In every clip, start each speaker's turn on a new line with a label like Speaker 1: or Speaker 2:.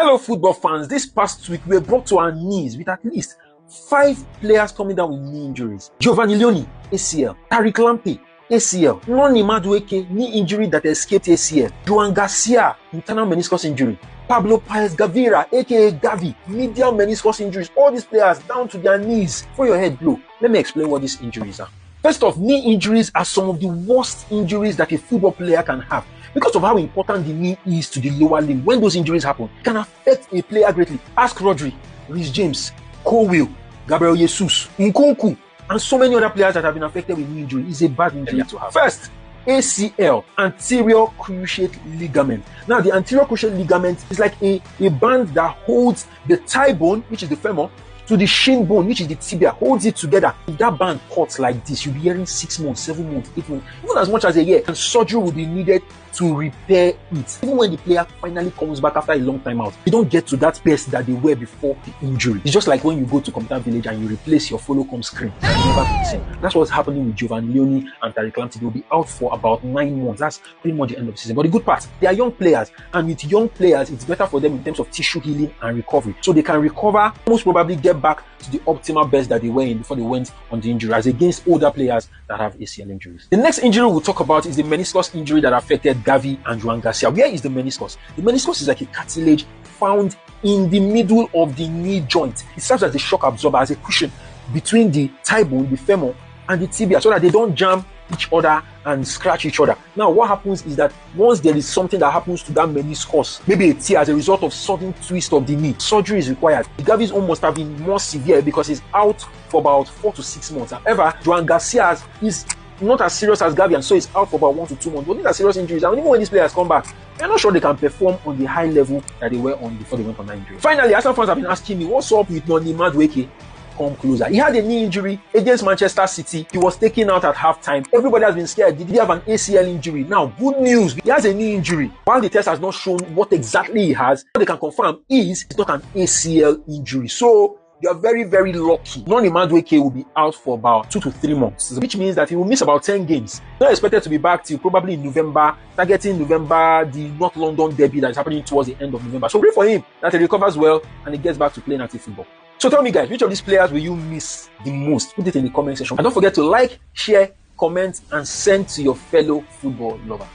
Speaker 1: Fellow football fans, this past week we were brought to our knees with at least 5 players coming down with knee injuries. Giovanni Leoni, ACL. Tariq Lamptey, ACL. Noni Madueke, knee injury that escaped ACL. Joan Garcia, internal meniscus injury. Pablo Paez-Gavira, aka Gavi, medial meniscus injuries. All these players down to their knees. For your head blow. Let me explain what these injuries are. First off, knee injuries are some of the worst injuries that a football player can have. Because of how important the knee is to the lower limb, when those injuries happen, it can affect a player greatly. Ask Rodri, Reece James, Cole Will, Gabriel Jesus, Nkunku, and so many other players that have been affected with knee injury. It's a bad injury to have. First, ACL, anterior cruciate ligament. Now, the anterior cruciate ligament is like a band that holds the thigh bone, which is the femur, to the shin bone, which is the tibia, holds it together. If that band cuts like this, you'll be hearing 6 months, 7 months, 8 months, even as much as a year, and surgery will be needed to repair it. Even when the player finally comes back after a long time out, you don't get to that pace that they were before the injury. It's just like when you go to Computer Village and you replace your follow-come screen. That's what's happening with Giovanni Leoni and Tariq Lamptey. They'll be out for about 9 months. That's pretty much the end of the season. But the good part, they are young players, and with young players, it's better for them in terms of tissue healing and recovery. So they can recover, most probably get back to the optimal best that they were in before they went on the injury, as against older players that have ACL injuries. The next injury we'll talk about is the meniscus injury that affected Gavi and Joan Garcia. Where is the meniscus? The meniscus is like a cartilage found in the middle of the knee joint. It serves as a shock absorber, as a cushion between the thigh bone, the femur, and the tibia, so that they don't jam each other and scratch each other. Now, what happens is that once there is something that happens to that meniscus, maybe a tear as a result of sudden twist of the knee, surgery is required. Gavi's own must have been more severe because he's out for about 4 to 6 months. However, Joan Garcia's is not as serious as Gavi, and so he's out for about 1 to 2 months. But these are serious injuries, and even when these players come back, they're not sure they can perform on the high level that they were on before they went on that injury. Finally, Arsenal fans have been asking me, what's up with Noni Madueke? Come closer. He had a knee injury against Manchester City. He was taken out at halftime. Everybody has been scared. Did he have an ACL injury? Now, good news, he has a knee injury. While the test has not shown what exactly he has, what they can confirm is it's not an ACL injury. So you are very, very lucky. Noni Madueke will be out for about 2 to 3 months, which means that he will miss about 10 games. Not expected to be back till probably in November, targeting November, the North London derby that is happening towards the end of November. So pray for him that he recovers well and he gets back to playing active football. So tell me, guys, which of these players will you miss the most? Put it in the comment section. And don't forget to like, share, comment, and send to your fellow football lover.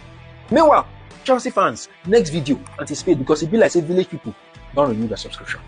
Speaker 1: Meanwhile, Chelsea fans, next video, anticipate, because it be like say village people don't renew their subscription.